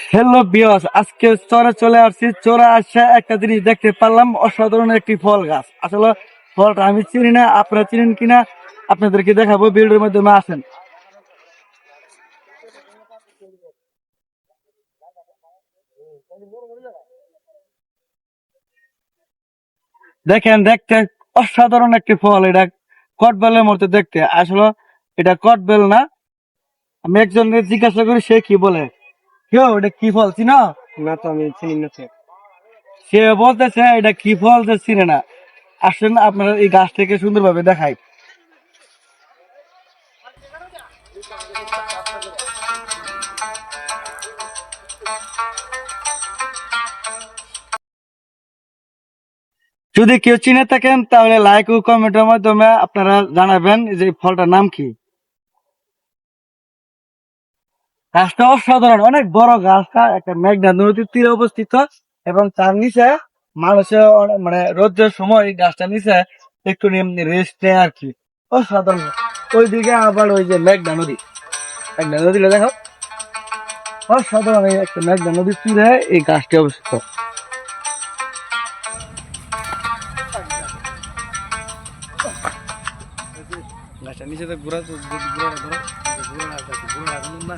Hello বিয়স, আজকে চরে চলে আসছি। চরে আসছে একটা জিনিস দেখতে পারলাম, অসাধারণ একটি ফল গাছ। আসলে ফলটা আমি চিনি না, আপনারা চিনেন কিনা আপনাদেরকে দেখাবো, ভিডিওর মাধ্যমে আসেন। দেখেন, দেখতে অসাধারণ একটি ফল। এটা কটবেলের মতো দেখতে। আসলে এটা কটবেল না। আমি একজনকে জিজ্ঞাসা করি, সে কি বলে। কেউ এটা কি ফল চিনো? না তো আমি চিনি না তো। সে বলতেছে এটা কি ফল যে চিনে না। আসেন আপনারা এই গাছ থেকে সুন্দরভাবে দেখাই। যদি কেউ চিনে থাকেন তাহলে লাইক ও কমেন্টের মাধ্যমে আপনারা জানাবেন যে এই ফলটার নাম কি। গাছটা অসাধারণ, অনেক বড় গাছটা, একটা মেঘনা নদীর তীরে অবস্থিত এবং তার নিচে মানুষের মানে রোদের সময় এই গাছটার নিচে একটু রেস্ট নেয় আর কি। অসাধারণ। ওইদিকে আবার ওই যে মেঘনা নদী, মেঘনা নদীটা দেখো, অসাধারণ। এই একটা মেঘনা নদীর তীরে এই গাছটি অবস্থিত। গাছটার নিচে তো ঘোরা, তো ঘোরা ধরো, ঘোরা না